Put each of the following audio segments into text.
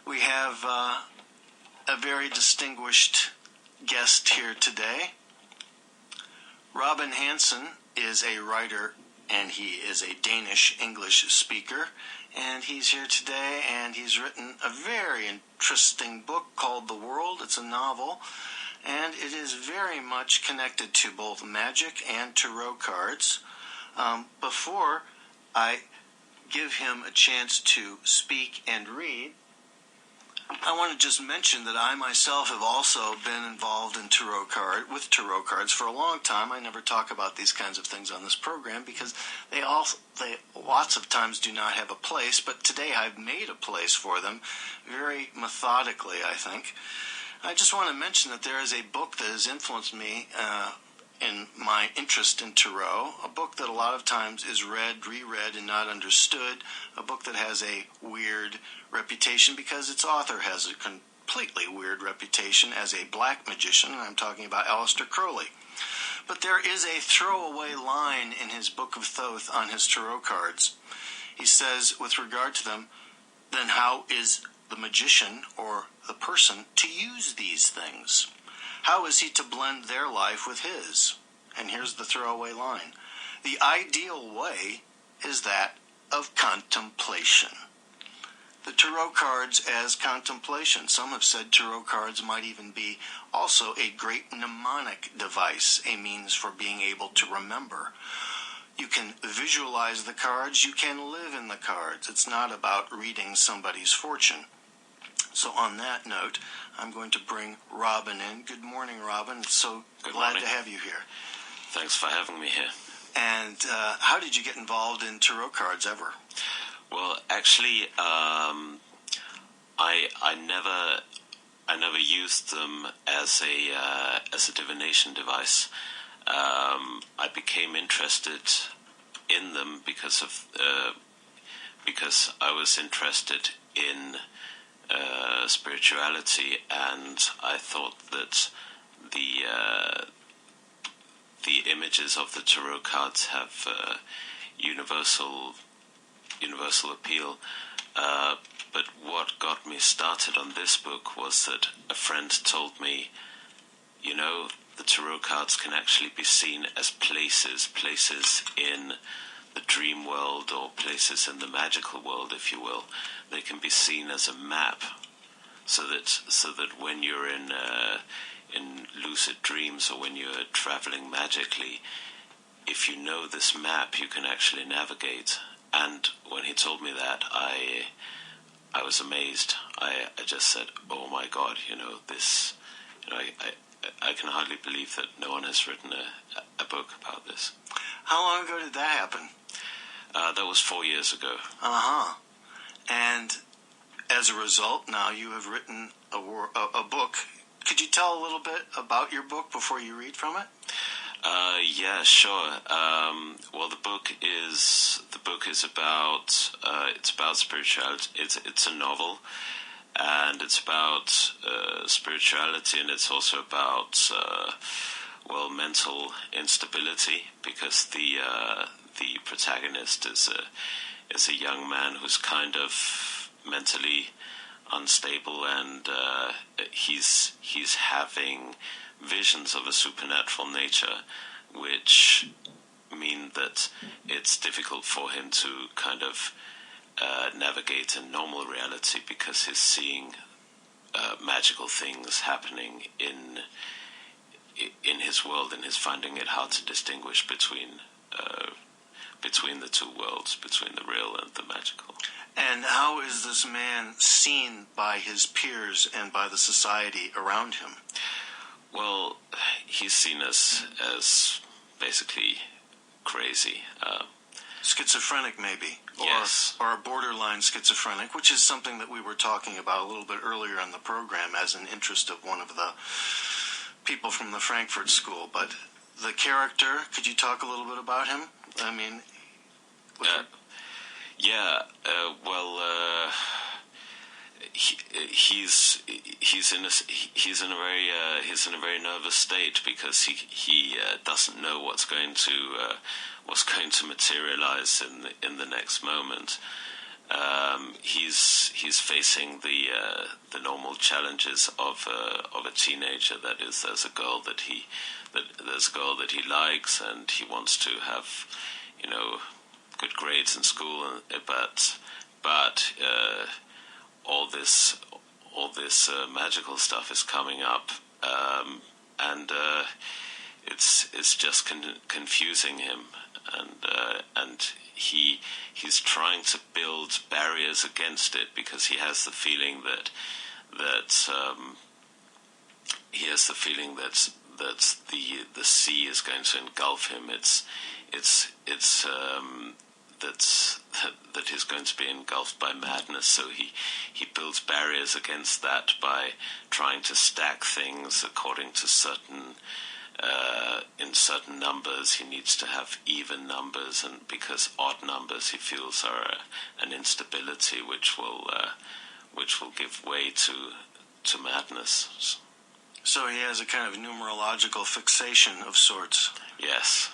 We have a very distinguished guest here today. Robin Hansen is a writer, and he is a Danish English speaker, and he's here today, and he's written a very interesting book called The World. It's a novel, and it is very much connected to both magic and tarot cards. Before I give him a chance to speak and read, I want to just mention that I myself have also been involved in tarot cards for a long time. I never talk about these kinds of things on this program because they lots of times do not have a place, but today I've made a place for them very methodically, I think. I just want to mention that there is a book that has influenced me in my interest in tarot, a book that a lot of times is read, reread, and not understood, a book that has a weird reputation because its author has a completely weird reputation as a black magician, and I'm talking about Aleister Crowley. But there is a throwaway line in his Book of Thoth on his tarot cards. He says, with regard to them, then how is the magician or the person to use these things? How is he to blend their life with his? And here's the throwaway line. The ideal way is that of contemplation. The tarot cards as contemplation. Some have said tarot cards might even be also a great mnemonic device, a means for being able to remember. You can visualize the cards, you can live in the cards. It's not about reading somebody's fortune. So on that note, I'm going to bring Robin in. Good morning, Robin. It's so glad to have you here. Thanks for having me here. And how did you get involved in tarot cards ever? Well, actually, I never used them as a divination device. I became interested in them because I was interested in spirituality, and I thought that the images of the tarot cards have universal appeal. But what got me started on this book was that a friend told me, the tarot cards can actually be seen as places in the dream world or places in the magical world, if you will. They can be seen as a map, so that when you're in lucid dreams or when you're traveling magically, if you know this map, you can actually navigate. And when he told me that, I was amazed. I just said, "Oh my God, this." I can hardly believe that no one has written a book about this. How long ago did that happen? That was 4 years ago. And as a result, now you have written a book. Could you tell a little bit about your book before you read from it? Yeah, sure. Well, the book is about spirituality. It's a novel, and it's about spirituality, and it's also about mental instability, because the protagonist is a young man who's kind of mentally unstable, and he's having visions of a supernatural nature, which mean that it's difficult for him to kind of navigate in normal reality, because he's seeing magical things happening in his world, and he's finding it hard to distinguish between the two worlds, between the real and the magical. And how is this man seen by his peers and by the society around him? Well, he's seen as basically crazy. Schizophrenic, maybe. Yes. Or a borderline schizophrenic, which is something that we were talking about a little bit earlier in the program as an interest of one of the people from the Frankfurt School. But the character, could you talk a little bit about him? I mean... He's in a very nervous state, because he doesn't know what's going to materialize in the next moment, He's facing the normal challenges of a teenager. That is, there's a girl that he likes, and he wants to have, good grades in school. But all this magical stuff is coming up, and it's just confusing him, and he's trying to build barriers against it, because he has the feeling that the sea is going to engulf him. That he's going to be engulfed by madness. So he builds barriers against that by trying to stack things according to certain. In certain numbers, he needs to have even numbers, and because odd numbers, he feels are an instability which will give way to madness. So he has a kind of numerological fixation of sorts. Yes.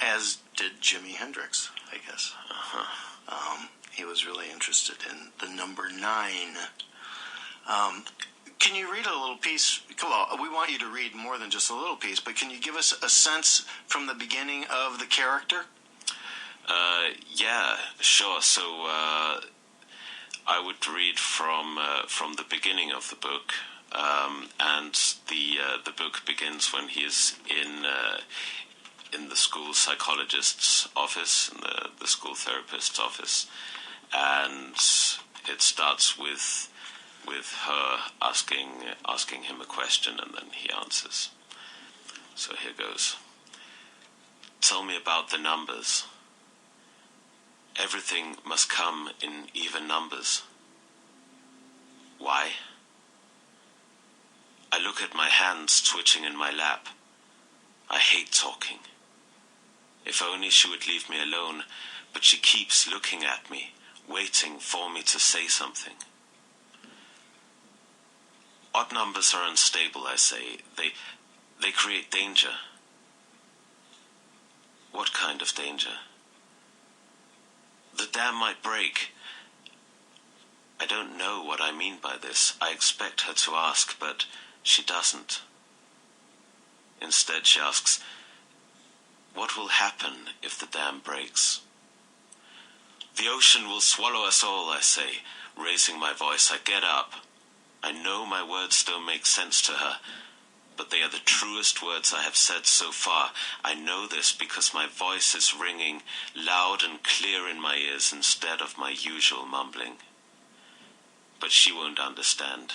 As did Jimi Hendrix, I guess. He was really interested in the number 9. Can you read a little piece? Well, we want you to read more than just a little piece, but can you give us a sense from the beginning of the character? Yeah, sure. So I would read from the beginning of the book, and the book begins when he is in the school psychologist's office, in the school therapist's office, and it starts with her asking him a question, and then he answers. So here goes. Tell me about the numbers. Everything must come in even numbers. Why? I look at my hands twitching in my lap. I hate talking. If only she would leave me alone, but she keeps looking at me, waiting for me to say something. Odd numbers are unstable, I say. They create danger. What kind of danger? The dam might break. I don't know what I mean by this. I expect her to ask, but she doesn't. Instead, she asks, what will happen if the dam breaks? The ocean will swallow us all, I say, raising my voice. I get up. I know my words don't make sense to her, but they are the truest words I have said so far. I know this because my voice is ringing loud and clear in my ears instead of my usual mumbling. But she won't understand.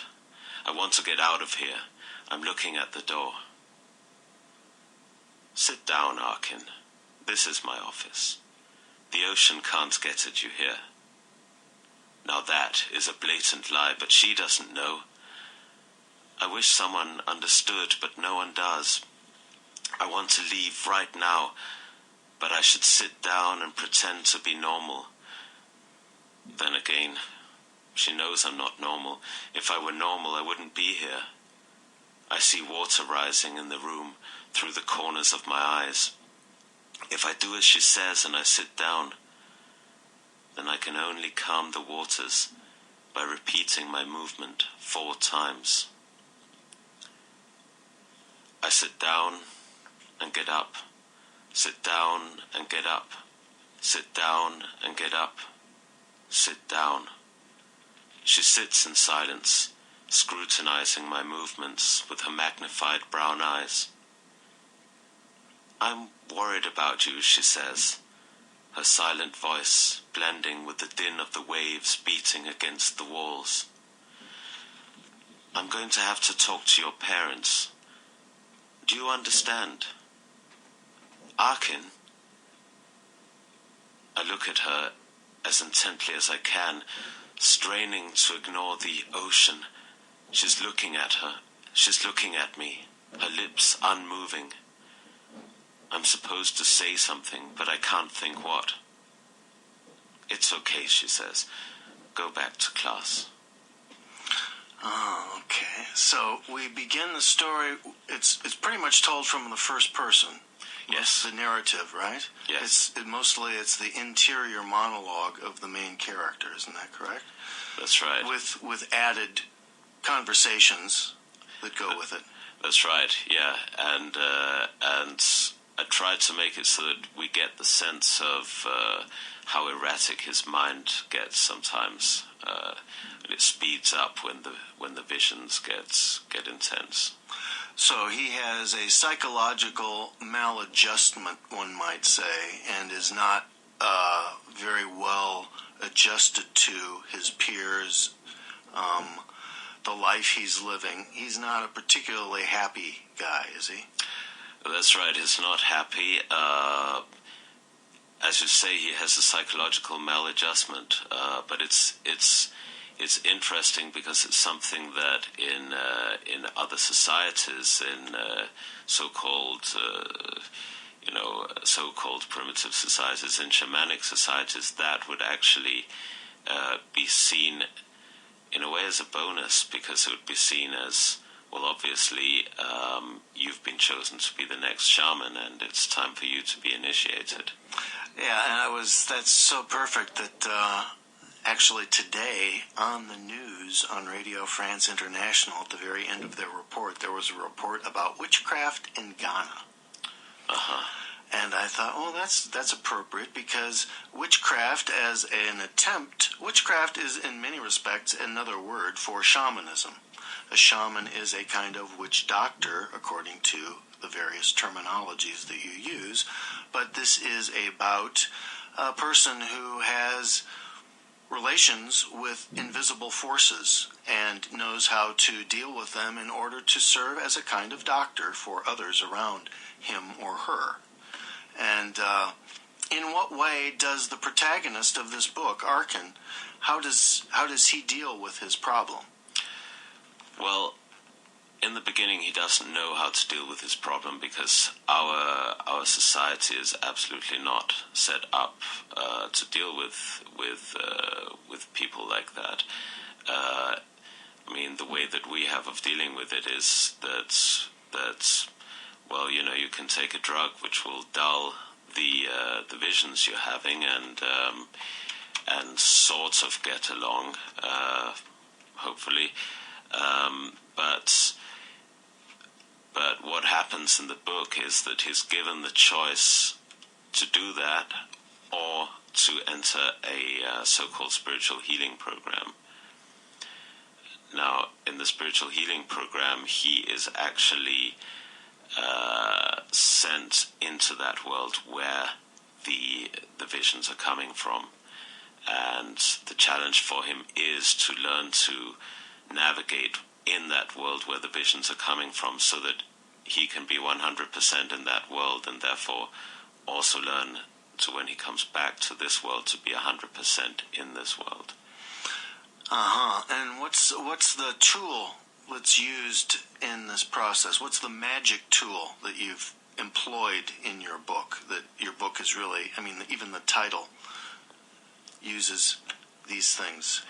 I want to get out of here. I'm looking at the door. Sit down, Arkin. This is my office. The ocean can't get at you here. Now that is a blatant lie, but she doesn't know. I wish someone understood, but no one does. I want to leave right now, but I should sit down and pretend to be normal. Then again, she knows I'm not normal. If I were normal, I wouldn't be here. I see water rising in the room through the corners of my eyes. If I do as she says and I sit down, then I can only calm the waters by repeating my movement 4 times. I sit down and get up, sit down and get up, sit down and get up, sit down. She sits in silence, scrutinizing my movements with her magnified brown eyes. I'm worried about you, she says, her silent voice blending with the din of the waves beating against the walls. I'm going to have to talk to your parents. Do you understand? Arkin? I look at her as intently as I can, straining to ignore the ocean. She's looking at me, her lips unmoving. I'm supposed to say something, but I can't think what. It's okay, she says. Go back to class. Oh, okay. So we begin the story, it's pretty much told from the first person. Yes. The narrative, right? Yes. Mostly it's the interior monologue of the main character, isn't that correct? That's right. With added conversations that go with it. That's right, yeah. And I tried to make it so that we get the sense of how erratic his mind gets sometimes. And it speeds up when the visions get intense. So he has a psychological maladjustment, one might say, and is not very well adjusted to his peers, the life he's living. He's not a particularly happy guy, is he? That's right, he's not happy. As you say, he has a psychological maladjustment, but it's interesting because it's something that in other societies, in so-called primitive societies, in shamanic societies, that would actually be seen in a way as a bonus, because it would be seen as, well, obviously you've been chosen to be the next shaman, and it's time for you to be initiated. Yeah, and that's so perfect that actually today on the news on Radio France International, at the very end of their report, there was a report about witchcraft in Ghana. And I thought, well, that's appropriate, because witchcraft is in many respects another word for shamanism. A shaman is a kind of witch doctor, according to the various terminologies that you use, but this is about a person who has relations with invisible forces and knows how to deal with them in order to serve as a kind of doctor for others around him or her. And in what way does the protagonist of this book, Arkin, how does he deal with his problem? Well, in the beginning, he doesn't know how to deal with his problem, because our society is absolutely not set up to deal with people like that. I mean, the way that we have of dealing with it is that well, you know, you can take a drug which will dull the visions you're having, and sort of get along, hopefully. But what happens in the book is that he's given the choice to do that or to enter a so-called spiritual healing program. Now, in the spiritual healing program, he is actually sent into that world where the visions are coming from. And the challenge for him is to learn to navigate in that world where the visions are coming from, so that he can be 100% in that world, and therefore also learn to, when he comes back to this world, to be 100% in this world. And what's the tool that's used in this process? What's the magic tool that you've employed in your book? That your book is really, I mean, even the title uses these things.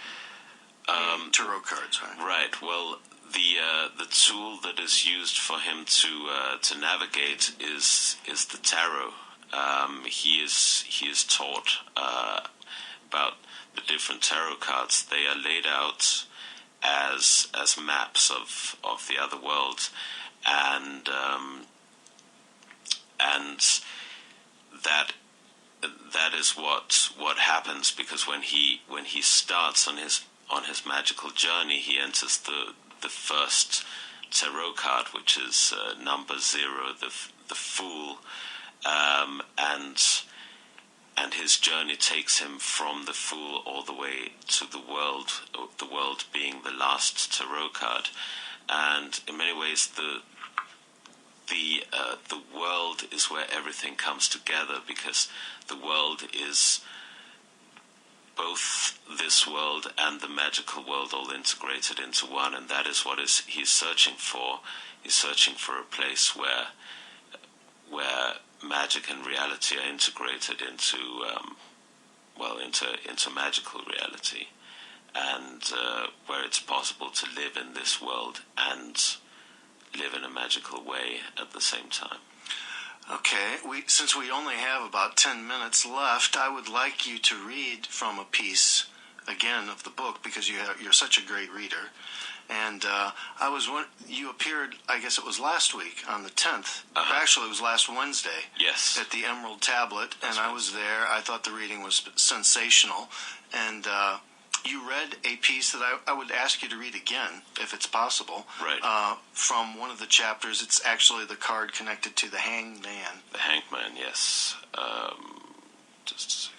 Tarot cards, right? Right. Well, the tool that is used for him to navigate is the tarot. He is taught about the different tarot cards. They are laid out as maps of the other world, and that is what happens, because when he starts on his magical journey, he enters the first tarot card, which is number 0, the Fool, and his journey takes him from the Fool all the way to the world being the last tarot card. And in many ways, the world is where everything comes together, because the world is both this world and the magical world all integrated into one, and that is what he's searching for. He's searching for a place where magic and reality are integrated into magical reality, and where it's possible to live in this world and live in a magical way at the same time. Okay, since we only have about 10 minutes left, I would like you to read from a piece, again, of the book, because you're such a great reader. And you appeared, I guess it was last week, on the 10th. Actually, it was last Wednesday. Yes. At the Emerald Tablet, and I was there. I thought the reading was sensational. And you read a piece that I would ask you to read again, if it's possible. Right. From one of the chapters. It's actually the card connected to the Hanged Man. The Hanged Man, yes. Just a second.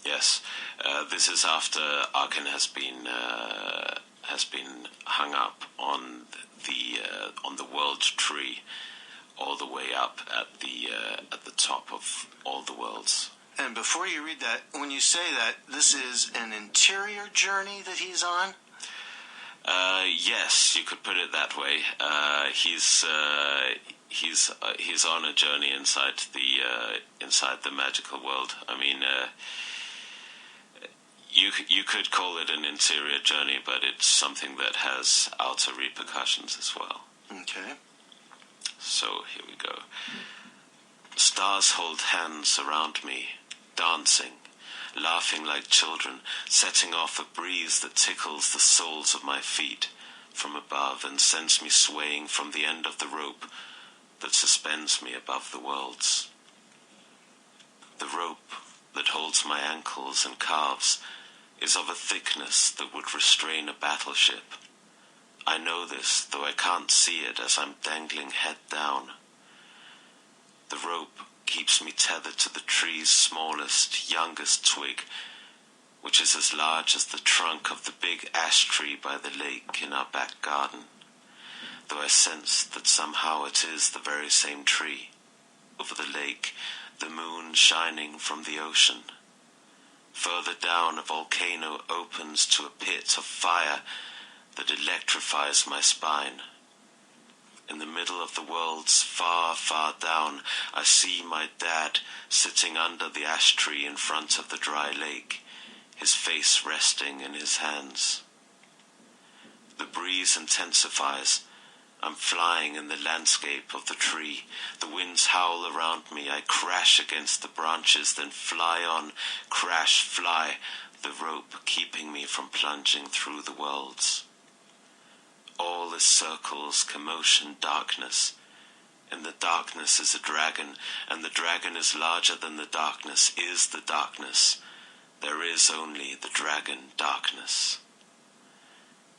Yes, this is after Arkin has been hung up on the world tree, all the way up at the top of all the worlds. And before you read that, when you say that, this is an interior journey that he's on? Yes, you could put it that way. He's on a journey inside the magical world. I mean, you could call it an interior journey, but it's something that has outer repercussions as well. Okay. So here we go. Stars hold hands around me, dancing, laughing like children, setting off a breeze that tickles the soles of my feet from above and sends me swaying from the end of the rope that suspends me above the worlds. The rope that holds my ankles and calves is of a thickness that would restrain a battleship. I know this, though I can't see it as I'm dangling head down. The rope keeps me tethered to the tree's smallest, youngest twig, which is as large as the trunk of the big ash tree by the lake in our back garden, though I sense that somehow it is the very same tree. Over the lake, the moon shining from the ocean. Further down, a volcano opens to a pit of fire that electrifies my spine. In the middle of the worlds, far, far down, I see my dad sitting under the ash tree in front of the dry lake, his face resting in his hands. The breeze intensifies. I'm flying in the landscape of the tree. The winds howl around me. I crash against the branches, then fly on, crash, fly, the rope keeping me from plunging through the worlds. All is circles, commotion, darkness. In the darkness is a dragon, and the dragon is larger than the darkness, is the darkness. There is only the dragon darkness.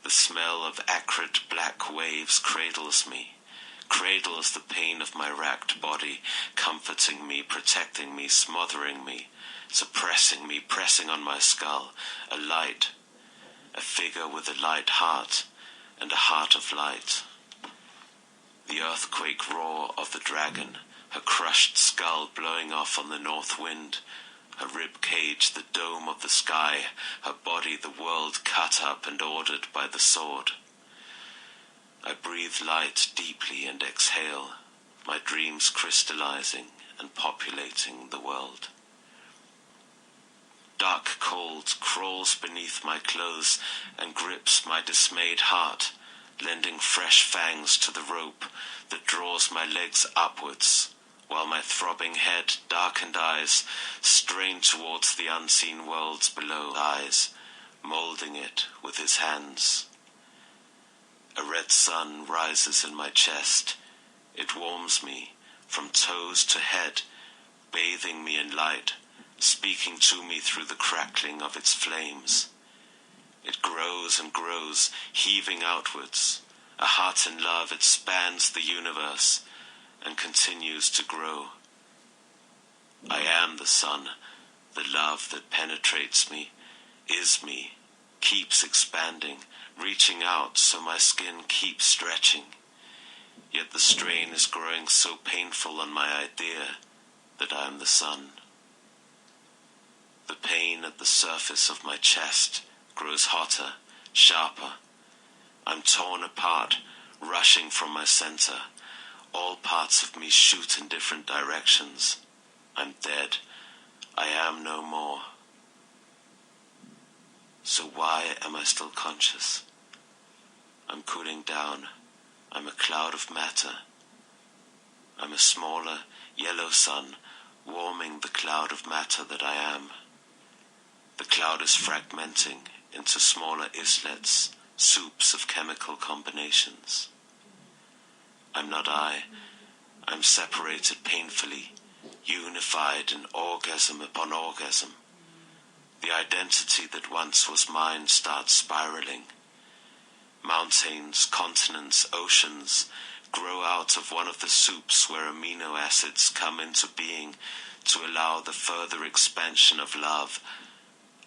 The smell of acrid black waves cradles me, cradles the pain of my racked body, comforting me, protecting me, smothering me, suppressing me, pressing on my skull. A light, a figure with a light heart, and a heart of light. The earthquake roar of the dragon, her crushed skull blowing off on the north wind, her rib cage the dome of the sky, her body the world cut up and ordered by the sword. I breathe light deeply and exhale, my dreams crystallizing and populating the world. Dark cold crawls beneath my clothes and grips my dismayed heart, lending fresh fangs to the rope that draws my legs upwards, while my throbbing head, darkened eyes, strain towards the unseen worlds below, eyes, moulding it with his hands. A red sun rises in my chest. It warms me from toes to head, bathing me in light, speaking to me through the crackling of its flames. It grows and grows, heaving outwards. A heart in love, it spans the universe and continues to grow. I am the sun, the love that penetrates me, is me, keeps expanding, reaching out so my skin keeps stretching. Yet the strain is growing so painful on my idea that I am the sun. The pain at the surface of my chest grows hotter, sharper. I'm torn apart, rushing from my center. All parts of me shoot in different directions. I'm dead. I am no more. So why am I still conscious? I'm cooling down. I'm a cloud of matter, I'm a smaller, yellow sun, warming the cloud of matter that I am. The cloud is fragmenting into smaller islets, soups of chemical combinations. I'm not I. I'm separated painfully, unified in orgasm upon orgasm. The identity that once was mine starts spiraling. Mountains, continents, oceans grow out of one of the soups where amino acids come into being to allow the further expansion of love.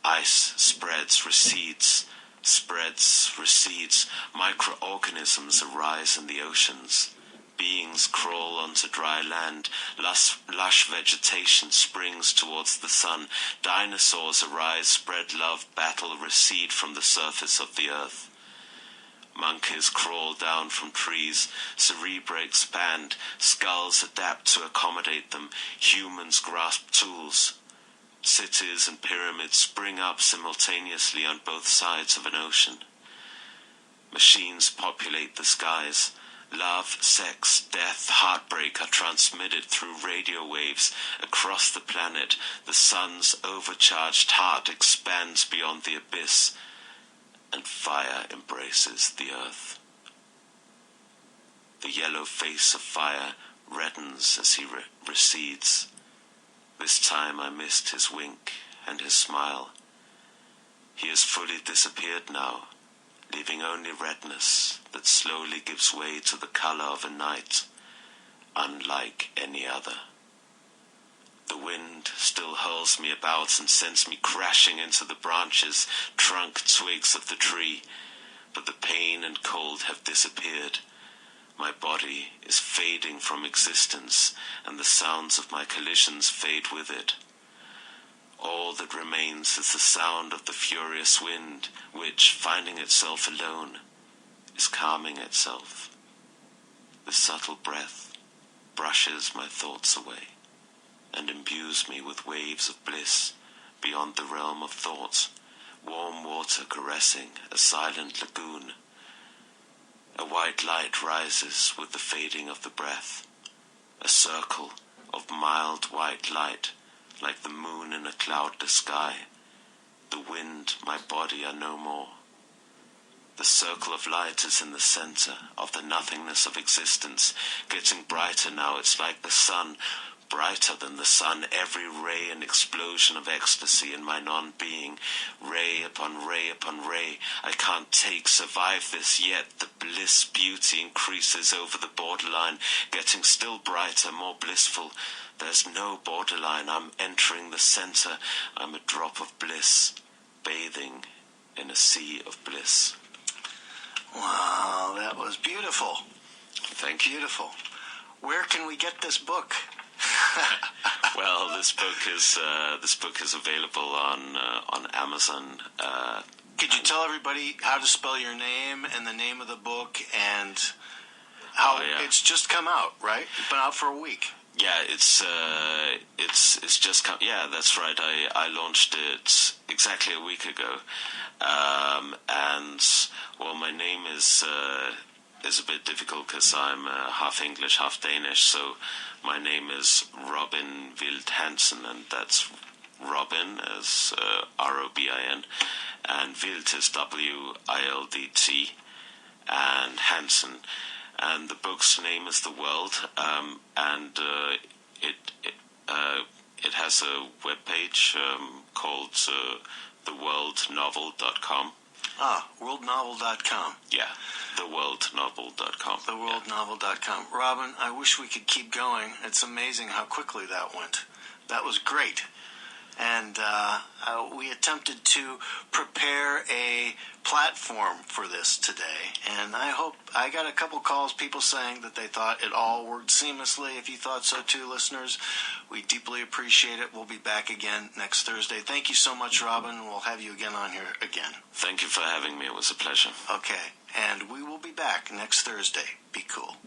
Ice spreads, recedes, microorganisms arise in the oceans. Beings crawl onto dry land, lush vegetation springs towards the sun, dinosaurs arise, spread love, battle, recede from the surface of the earth. Monkeys crawl down from trees, cerebra expand, skulls adapt to accommodate them, humans grasp tools. Cities and pyramids spring up simultaneously on both sides of an ocean. Machines populate the skies. Love, sex, death, heartbreak are transmitted through radio waves across the planet. The sun's overcharged heart expands beyond the abyss, and fire embraces the earth. The yellow face of fire reddens as he recedes. This time I missed his wink and his smile. He has fully disappeared now, leaving only redness that slowly gives way to the color of a night, unlike any other. The wind still hurls me about and sends me crashing into the branches, trunk, twigs of the tree, but the pain and cold have disappeared. My body is fading from existence, and the sounds of my collisions fade with it. All that remains is the sound of the furious wind, which, finding itself alone, is calming itself. The subtle breath brushes my thoughts away and imbues me with waves of bliss beyond the realm of thought, warm water caressing a silent lagoon. A white light rises with the fading of the breath, a circle of mild white light, like the moon in a cloudless sky. The wind, my body are no more. The circle of light is in the center of the nothingness of existence, getting brighter now. It's like the sun, brighter than the sun, every ray an explosion of ecstasy in my non-being, ray upon ray upon ray. I can't survive this yet. The bliss beauty increases over the borderline, getting still brighter, more blissful. There's no borderline. I'm entering the center. I'm a drop of bliss, bathing in a sea of bliss. Wow, that was beautiful. Thank you. Beautiful. Where can we get this book? Well, this book is available on Amazon. Could you tell everybody how to spell your name and the name of the book and how it's just come out, right? It's been out for a week. Yeah, it's just come. Yeah, that's right. I launched it exactly a week ago, and well, my name is a bit difficult because I'm half English, half Danish. So my name is Robin Wild Hansen, and that's Robin as Robin, and Wild is Wild, and Hansen. And the book's name is The World, and it has a webpage called theworldnovel.com. Worldnovel.com. Yeah, theworldnovel.com. Theworldnovel.com. Robin, I wish we could keep going. It's amazing how quickly that went. That was great. And we attempted to prepare a platform for this today. And I got a couple calls, people saying that they thought it all worked seamlessly. If you thought so too, listeners, we deeply appreciate it. We'll be back again next Thursday. Thank you so much, Robin. We'll have you again on here again. Thank you for having me. It was a pleasure. Okay. And we will be back next Thursday. Be cool.